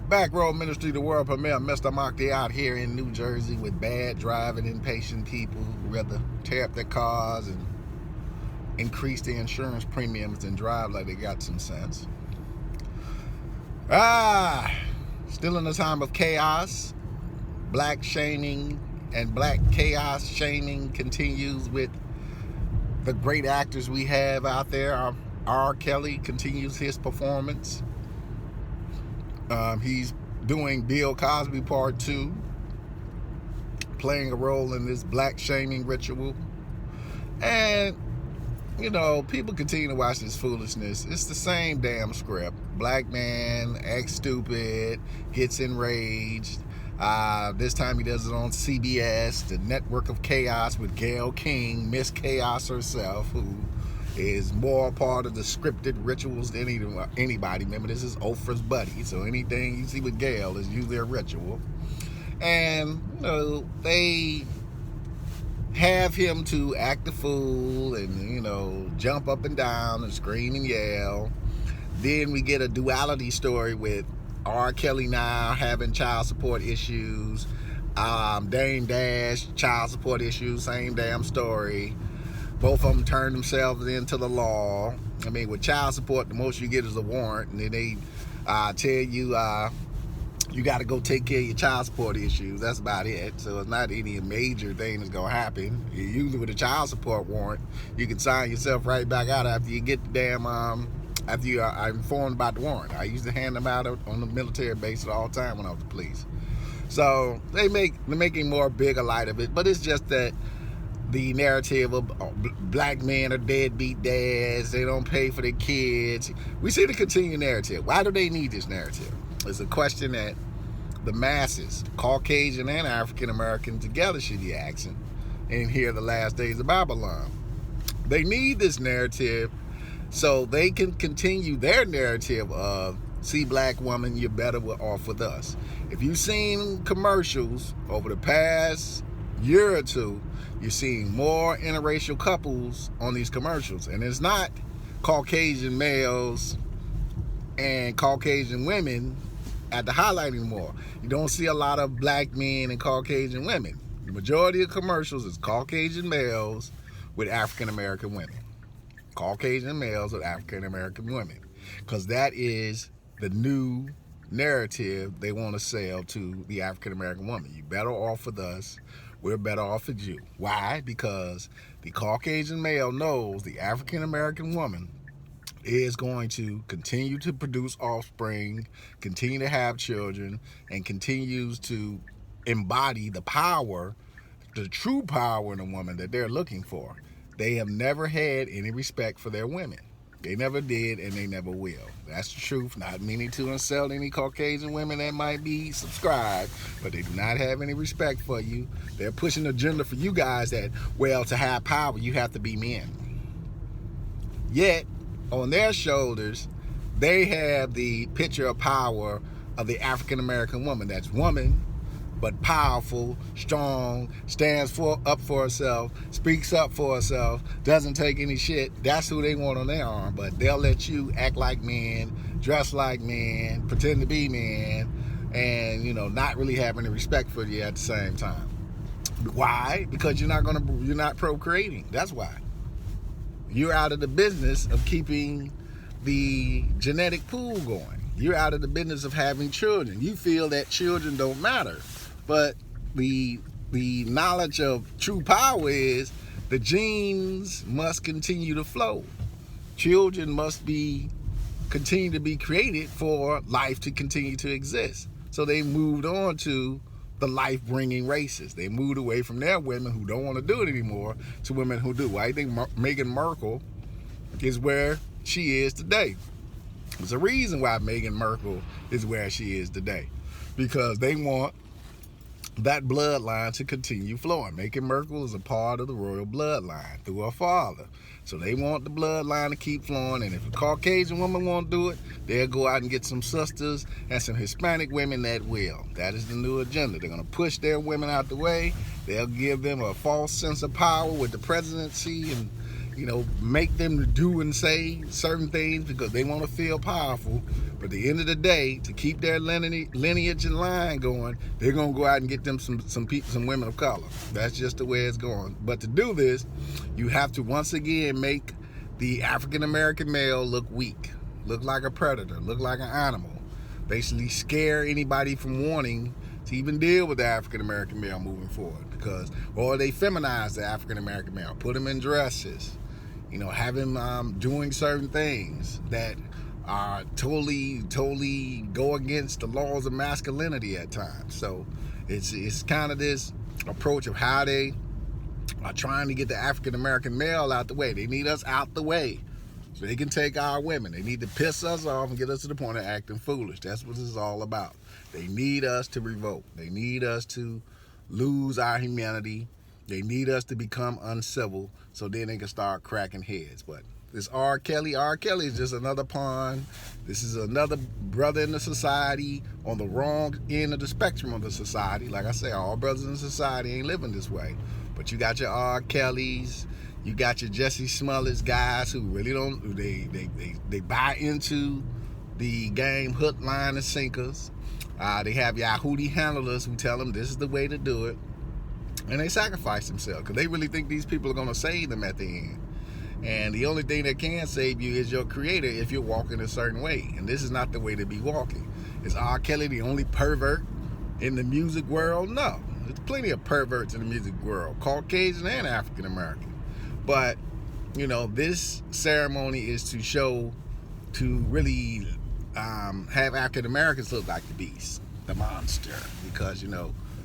Back Road Ministry, the world premiere, Mr. Mockty out here in New Jersey with bad driving, impatient people who rather tear up their cars and increase their insurance premiums than drive like they got some sense. Still in a time of chaos. Black shaming and black chaos shaming continues with the great actors we have out there. R. Kelly continues his performance. He's doing Bill Cosby Part 2, playing a role in this black shaming ritual. And, you know, people continue to watch this foolishness. It's the same damn script. Black man acts stupid, gets enraged. This time he does it on CBS, the network of chaos with Gayle King, Miss Chaos herself, who is more part of the scripted rituals than anybody. Remember, this is Oprah's buddy, so anything you see with Gayle is usually a ritual. And, you know, they have him to act a fool and, you know, jump up and down and scream and yell. Then we get a duality story with R. Kelly now having child support issues. Dame Dash, child support issues, same damn story. Both of them turn themselves into the law. I mean, with child support, the most you get is a warrant, and then they tell you you got to go take care of your child support issues. That's about it. So it's not any major thing that's going to happen. Usually with a child support warrant, you can sign yourself right back out after you get the damn, after you are informed about the warrant. I used to hand them out on the military base all the time when I was the police. So they're making more bigger light of it, but it's just that the narrative of black men are deadbeat dads, they don't pay for their kids. We see the continued narrative. Why do they need this narrative? It's a question that the masses, Caucasian and African American together, should be asking in here the last days of Babylon. They need this narrative so they can continue their narrative of, see, black woman, you're better off with us. If you've seen commercials over the past year or two, you're seeing more interracial couples on these commercials. And it's not Caucasian males and Caucasian women at the highlight anymore. You don't see a lot of black men and Caucasian women. The majority of commercials is Caucasian males with African American women. Caucasian males with African American women. Because that is the new narrative they want to sell to the African American woman. You're better off with us. We're better off with you. Why? Because the Caucasian male knows the African American woman is going to continue to produce offspring, continue to have children, and continues to embody the power, the true power in a woman that they're looking for. They have never had any respect for their women. They never did, and they never will. That's the truth. Not meaning to insult any Caucasian women that might be subscribed, but they do not have any respect for you. They're pushing an agenda for you guys that, well, to have power, you have to be men. Yet, on their shoulders, they have the picture of power of the African American woman. That's woman, but powerful, strong, stands up for herself, speaks up for herself, doesn't take any shit. That's who they want on their arm. But they'll let you act like men, dress like men, pretend to be men, and, you know, not really have any respect for you at the same time. Why? Because you're not procreating. That's why. You're out of the business of keeping the genetic pool going. You're out of the business of having children. You feel that children don't matter. But the knowledge of true power is the genes must continue to flow. Children must continue to be created for life to continue to exist. So they moved on to the life-bringing races. They moved away from their women who don't want to do it anymore to women who do. I think Meghan Markle is where she is today. There's a reason why Meghan Markle is where she is today. Because they want that bloodline to continue flowing. Meghan Markle is a part of the royal bloodline through her father. So they want the bloodline to keep flowing, and if a Caucasian woman won't do it, they'll go out and get some sisters and some Hispanic women that will. That is the new agenda. They're going to push their women out the way. They'll give them a false sense of power with the presidency and make them to do and say certain things because they want to feel powerful. But at the end of the day, to keep their lineage and line going, they're gonna go out and get them some women of color. That's just the way it's going. But to do this, you have to once again make the African American male look weak, look like a predator, look like an animal. Basically scare anybody from wanting to even deal with the African American male moving forward, or they feminize the African American male, put him in dresses, have him doing certain things that are totally go against the laws of masculinity at times. So it's kind of this approach of how they are trying to get the African American male out the way. They need us out the way so they can take our women. They need to piss us off and get us to the point of acting foolish. That's what this is all about. They need us to revolt. They need us to lose our humanity. They need us to become uncivil so then they can start cracking heads. But this R. Kelly is just another pawn. This is another brother in the society on the wrong end of the spectrum of the society. Like I say, all brothers in society ain't living this way. But you got your R. Kellys, you got your Jesse Smollett's, guys who really don't, they buy into the game hook, line, and sinkers. They have Yahudi handlers who tell them this is the way to do it. And they sacrifice themselves because they really think these people are going to save them at the end. And the only thing that can save you is your creator if you're walking a certain way. And this is not the way to be walking. Is R. Kelly the only pervert in the music world? No. There's plenty of perverts in the music world, Caucasian and African American. But, this ceremony is to show, to really have African Americans look like the beast, the monster, because,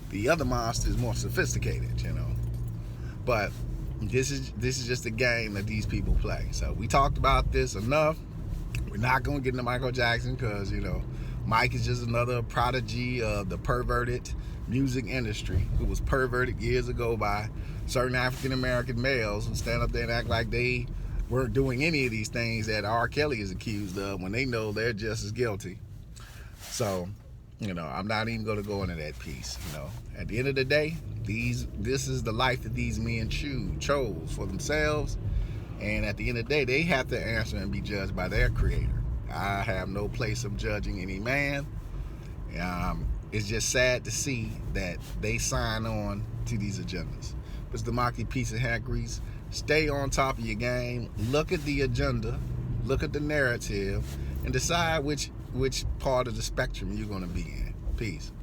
the other monster is more sophisticated, But this is just a game that these people play. So we talked about this enough. We're not going to get into Michael Jackson because, Mike is just another prodigy of the perverted music industry who was perverted years ago by certain African American males who stand up there and act like they weren't doing any of these things that R. Kelly is accused of when they know they're just as guilty. So, I'm not even going to go into that piece. At the end of the day, this is the life that these men chose for themselves, and at the end of the day, they have to answer and be judged by their creator. I have no place of judging any man. It's just sad to see that they sign on to these agendas. Mr. Maki, peace and hair grease. Stay on top of your game. Look at the agenda. Look at the narrative, and decide which part of the spectrum you're going to be in. Peace.